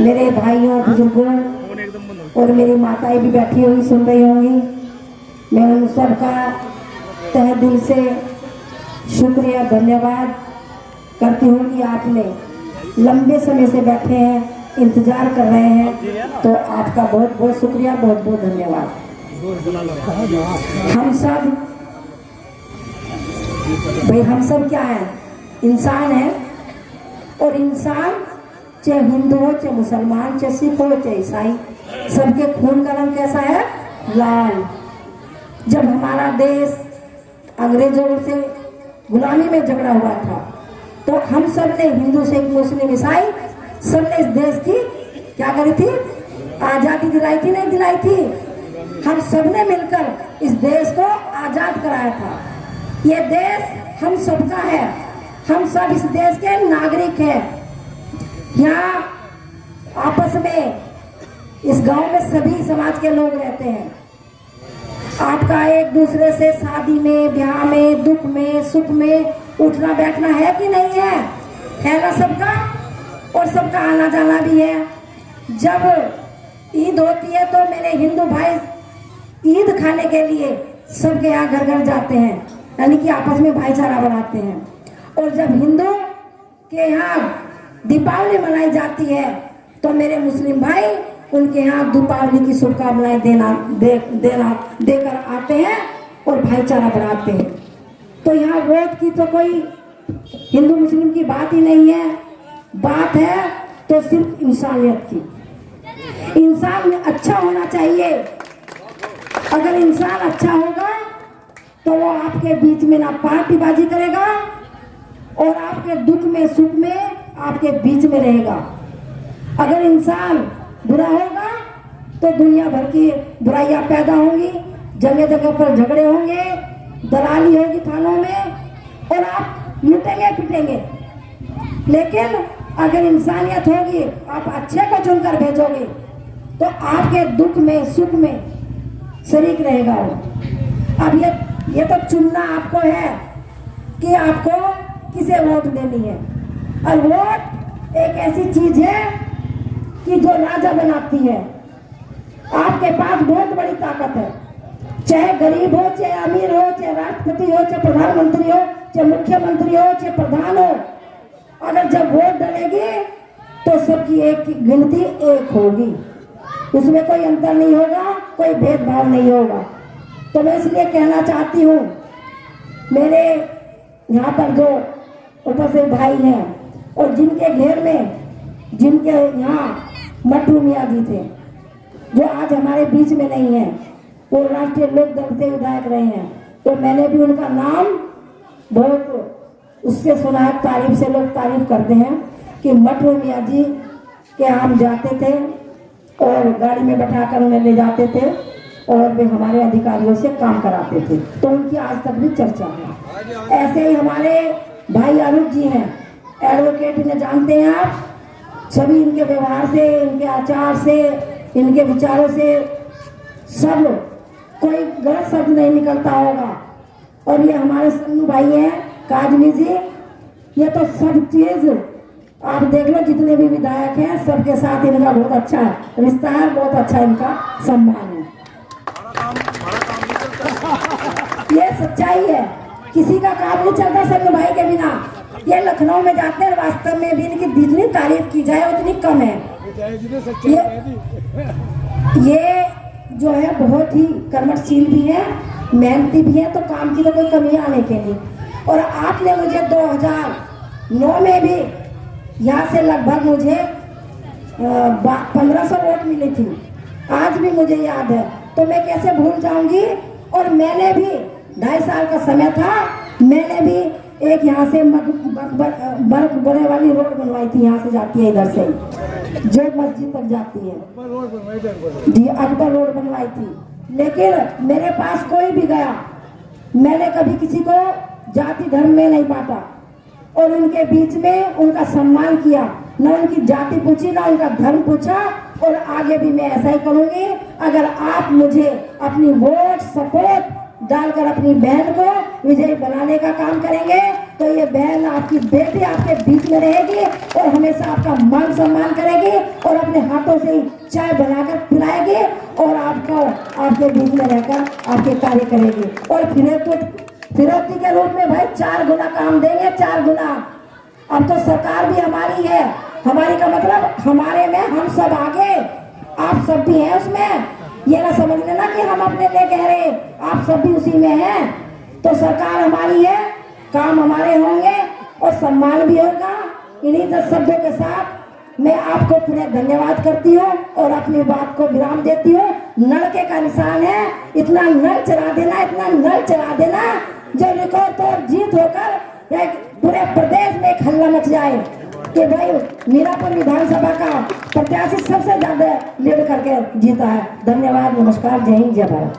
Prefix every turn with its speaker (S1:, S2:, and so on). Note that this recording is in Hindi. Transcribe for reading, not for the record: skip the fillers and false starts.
S1: मेरे भाइयों बुजुर्गों और मेरी माताएं भी बैठी हुई सुन रही होंगी। मैं उन सबका तहे दिल से शुक्रिया धन्यवाद करती हूँ कि आपने लंबे समय से बैठे हैं, इंतजार कर रहे हैं, तो आपका बहुत बहुत शुक्रिया, बहुत बहुत धन्यवाद। हम सब क्या है? इंसान है। और इंसान चाहे हिंदू हो, चाहे मुसलमान, चाहे सिख हो, चाहे ईसाई, सबके खून का रंग कैसा है? लाल। जब हमारा देश अंग्रेजों से गुलामी में झगड़ा हुआ था तो हम सब ने, हिंदू सिख मुस्लिम ईसाई, सबने इस देश की क्या करी थी? आजादी दिलाई थी, नहीं दिलाई थी? हम सब ने मिलकर इस देश को आजाद कराया था। ये देश हम सबका है, हम सब इस देश के नागरिक हैं। यहाँ आपस में इस गांव में सभी समाज के लोग रहते हैं। आपका एक दूसरे से शादी में, ब्याह में, दुख में, सुख में उठना बैठना है कि नहीं है? है ना सबका? और सबका आना जाना भी है। जब ईद होती है तो मेरे हिंदू भाई ईद खाने के लिए सबके यहाँ घर घर जाते हैं, यानी कि आपस में भाईचारा बढ़ाते हैं। और जब हिंदू के यहाँ दीपावली मनाई जाती है तो मेरे मुस्लिम भाई उनके यहाँ दीपावली की शुभकामनाएं देकर आते हैं और भाईचारा बढ़ाते हैं। तो यहाँ वोट की तो कोई हिंदू मुस्लिम की बात ही नहीं है, बात है तो सिर्फ इंसानियत की। इंसान में अच्छा होना चाहिए। अगर इंसान अच्छा होगा तो वो आपके बीच में ना पार्टीबाजी करेगा और आपके दुख में सुख में आपके बीच में रहेगा। अगर इंसान बुरा होगा तो दुनिया भर की बुराइयां पैदा होंगी, जगह जगह पर झगड़े होंगे, दलाली होगी थानों में और आप लूटेंगे पिटेंगे। लेकिन अगर इंसानियत होगी, आप अच्छे को चुनकर भेजोगे तो आपके दुख में सुख में शरीक रहेगा वो। अब ये तो चुनना आपको है कि आपको किसे वोट देनी है। और वोट एक ऐसी चीज है कि जो राजा बनाती है। आपके पास बहुत बड़ी ताकत है, चाहे गरीब हो, चाहे अमीर हो, चाहे राष्ट्रपति हो, चाहे प्रधानमंत्री हो, चाहे मुख्यमंत्री हो, चाहे प्रधान हो। अगर जब वोट डलेगी तो सबकी एक गिनती एक होगी, उसमें कोई अंतर नहीं होगा, कोई भेदभाव नहीं होगा। तो मैं इसलिए कहना चाहती हूँ, मेरे यहाँ पर जो उपस्थित भाई हैं और जिनके घेर में, जिनके यहाँ मटरू मियाँ जी थे, जो आज हमारे बीच में नहीं है, वो राष्ट्रीय लोक दल से विधायक रहे हैं, तो मैंने भी उनका नाम बहुत उससे सुना है, तारीफ से लोग तारीफ करते हैं कि मटरू मियाँ जी के हम जाते थे और गाड़ी में बैठाकर उन्हें ले जाते थे और वे हमारे अधिकारियों से काम कराते थे, तो उनकी आज तक भी चर्चा है। ऐसे ही हमारे भाई अरूप जी हैं, एडवोकेट, इन्हें जानते हैं आप सभी। इनके व्यवहार से, इनके आचार से, इनके विचारों से सब कोई गलत शब्द नहीं निकलता होगा। और ये हमारे सन्नू भाई हैं काजनी जी, ये तो सब चीज आप देख लो, जितने भी विधायक हैं सबके साथ इनका बहुत अच्छा रिश्ता है, बहुत अच्छा इनका सम्मान है। ये सच्चाई है, किसी का काम नहीं चलता सन्नू भाई के बिना। ये लखनऊ में जाते हैं, वास्तव में भी इनकी जितनी तारीफ की जाए उतनी कम है। ये जो है बहुत ही कर्मठशील भी है, मेहनती भी है, तो काम की तो कोई कमी आने के नहीं। और आपने मुझे 2009 में भी यहाँ से लगभग मुझे 1500 वोट मिली थी, आज भी मुझे याद है, तो मैं कैसे भूल जाऊंगी। और मैंने भी 2.5 साल का समय था, मैंने भी एक यहाँ से बर्फ बड़े वाली रोड बनवाई थी, यहाँ से जाती है इधर से जो मस्जिद तक जाती है जी, अकबर रोड बनवाई थी। लेकिन मेरे पास कोई भी गया, मैंने कभी किसी को जाति धर्म में नहीं बांटा और उनके बीच में उनका सम्मान किया, न उनकी जाति पूछी न उनका धर्म पूछा। और आगे भी मैं ऐसा ही करूंगी। अगर आप मुझे अपनी वोट सपोर्ट डालकर अपनी बहन को विजयी बनाने का काम करेंगे तो ये बहन आपकी बेटी आपके बीच में रहेगी और हमेशा आपका मान सम्मान करेगी और अपने हाथों से ही चाय बनाकर पिलाएगी और आपको आपके बीच में रहकर आपके कार्य करेगी। और फिरौती के रूप में भाई 4 गुना काम देंगे, 4 गुना। अब तो सरकार भी हमारी है, हमारी का मतलब हमारे में हम सब आगे, आप सब भी हैं उसमें। ये ना समझ लेना कि हम अपने लिए कह रहे, आप सब भी उसी में हैं। तो सरकार हमारी है, काम हमारे होंगे और सम्मान भी होगा। इन्हीं 10 शब्दों के साथ मैं आपको पूरे धन्यवाद करती हूँ और अपनी बात को विराम देती हूँ। नलके का निशान है, इतना नल चला देना, इतना नल चला देना जो रिकॉर्ड तोड़ जीत होकर पूरे प्रदेश में एक हल्ला मच जाए कि भाई मीरापुर विधानसभा का प्रत्याशी सबसे ज्यादा लीड करके जीता है। धन्यवाद, नमस्कार, जय हिंद, जय भारत।